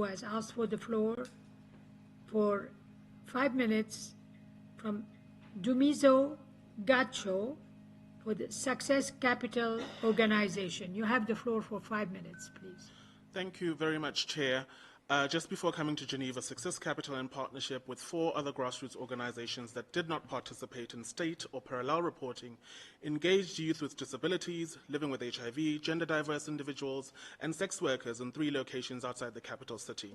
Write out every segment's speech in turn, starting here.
who has asked for the floor for 5 minutes from Dumizo Gacho for the Success Capital Organization. You have the floor for 5 minutes, please. Thank you very much, Chair. Just before coming to Geneva, Success Capital, in partnership with 4 other grassroots organizations that did not participate in state or parallel reporting, engaged youth with disabilities, living with HIV, gender-diverse individuals, and sex workers in 3 locations outside the capital city.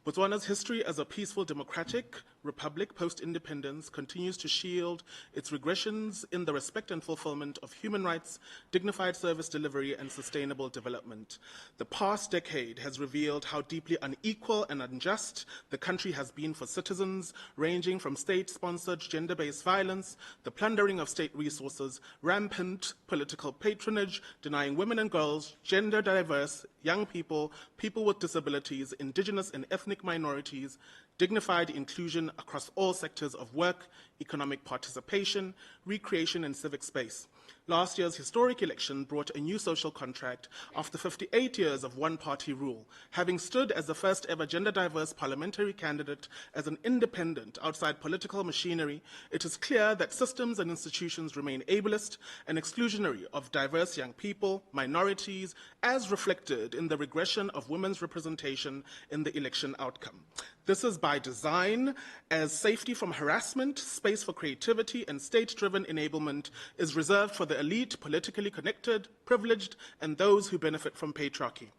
Botswana's history as a peaceful democratic republic post-independence continues to shield its regressions in the respect and fulfillment of human rights, dignified service delivery, and sustainable development. The past decade has revealed how deeply unequal and unjust the country has been for citizens, ranging from state-sponsored gender-based violence, the plundering of state resources, rampant political patronage, denying women and girls, gender-diverse, young people, people with disabilities, indigenous and ethnic minorities, dignified inclusion across all sectors of work, economic participation, recreation, and civic space. Last year's historic election brought a new social contract after 58 years of one-party rule. Having stood as the first ever gender-diverse parliamentary candidate as an independent outside political machinery, it is clear that systems and institutions remain ableist and exclusionary of diverse young people, minorities, as reflected in the regression of women's representation in the election outcome. This is by design, as safety from harassment, space for creativity, and state-driven enablement is reserved for the elite, politically connected, privileged, and those who benefit from patriarchy.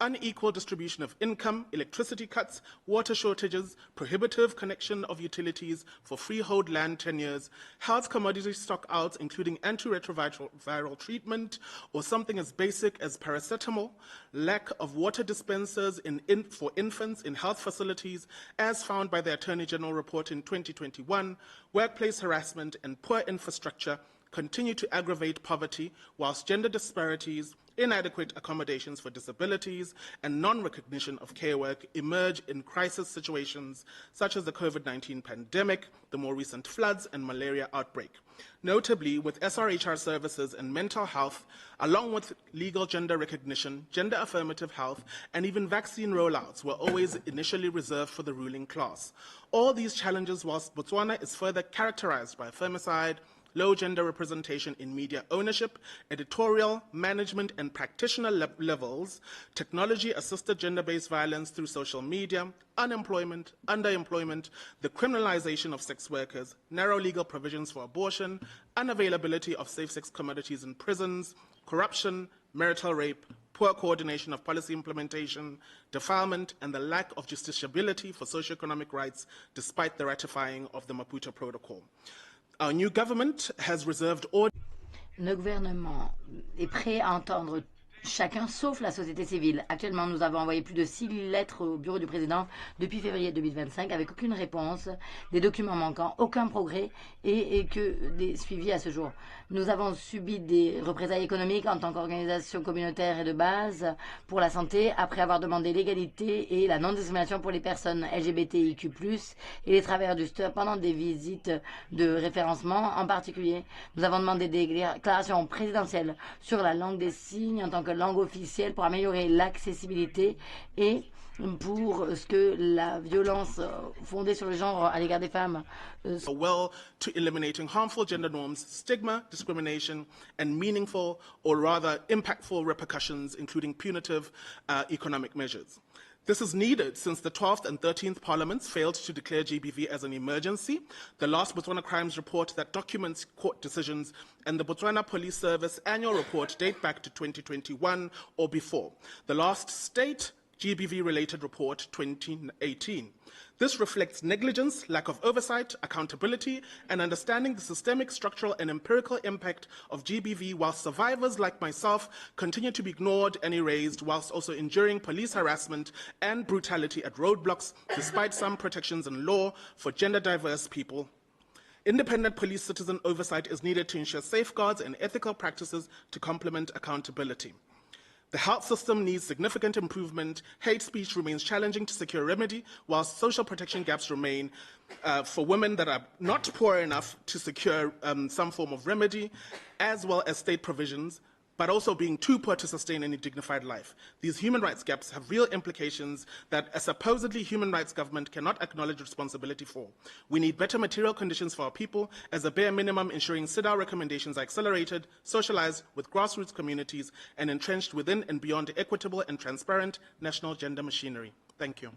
Unequal distribution of income, electricity cuts, water shortages, prohibitive connection of utilities for freehold land tenures, health commodity stockouts, including antiretroviral treatment, or something as basic as paracetamol, lack of water dispensers for infants in health facilities, as found by the Attorney General report in 2021, workplace harassment, and poor infrastructure continue to aggravate poverty, whilst gender disparities, inadequate accommodations for disabilities, and non-recognition of care work emerge in crisis situations such as the COVID-19 pandemic, the more recent floods, and malaria outbreak. Notably, with SRHR services and mental health, along with legal gender recognition, gender affirmative health, and even vaccine rollouts were always initially reserved for the ruling class. All these challenges, whilst Botswana is further characterized by femicide, low gender representation in media ownership, editorial, management, and practitioner levels, technology-assisted gender-based violence through social media, unemployment, underemployment, the criminalization of sex workers, narrow legal provisions for abortion, unavailability of safe-sex commodities in prisons, corruption, marital rape, poor coordination of policy implementation, defilement, and the lack of justiciability for socioeconomic rights despite the ratifying of the Maputo Protocol. Our new government has reserved order. Le gouvernement est prêt à entendre chacun sauf la société civile. Actuellement, nous avons envoyé plus de 6 lettres au bureau du président depuis février 2025 avec aucune réponse, des documents manquants, aucun progrès et que des suivis à ce jour. Nous avons subi des représailles économiques en tant qu'organisation communautaire et de base pour la santé après avoir demandé l'égalité et la non-discrimination pour les personnes LGBTIQ+, et les travailleurs du STEUR pendant des visites de référencement. En particulier, nous avons demandé des déclarations présidentielles sur la langue des signes en tant que langue officielle pour améliorer l'accessibilité et pour ce que la violence fondée sur le genre à l'égard des femmes. Well to eliminating harmful gender norms, stigma, discrimination, and meaningful or rather impactful repercussions, including punitive economic measures. This is needed since the 12th and 13th parliaments failed to declare GBV as an emergency. The last Botswana Crimes report that documents court decisions and the Botswana Police Service annual report date back to 2021 or before. The last state GBV-related report, 2018. This reflects negligence, lack of oversight, accountability, and understanding the systemic, structural, and empirical impact of GBV, while survivors like myself continue to be ignored and erased, whilst also enduring police harassment and brutality at roadblocks, despite some protections in law for gender-diverse people. Independent police citizen oversight is needed to ensure safeguards and ethical practices to complement accountability. The health system needs significant improvement. Hate speech remains challenging to secure remedy, whilst social protection gaps remain for women that are not poor enough to secure some form of remedy, as well as state provisions. but also being too poor to sustain any dignified life. These human rights gaps have real implications that a supposedly human rights government cannot acknowledge responsibility for. We need better material conditions for our people, as a bare minimum ensuring CEDAW recommendations are accelerated, socialized with grassroots communities, and entrenched within and beyond equitable and transparent national gender machinery. Thank you.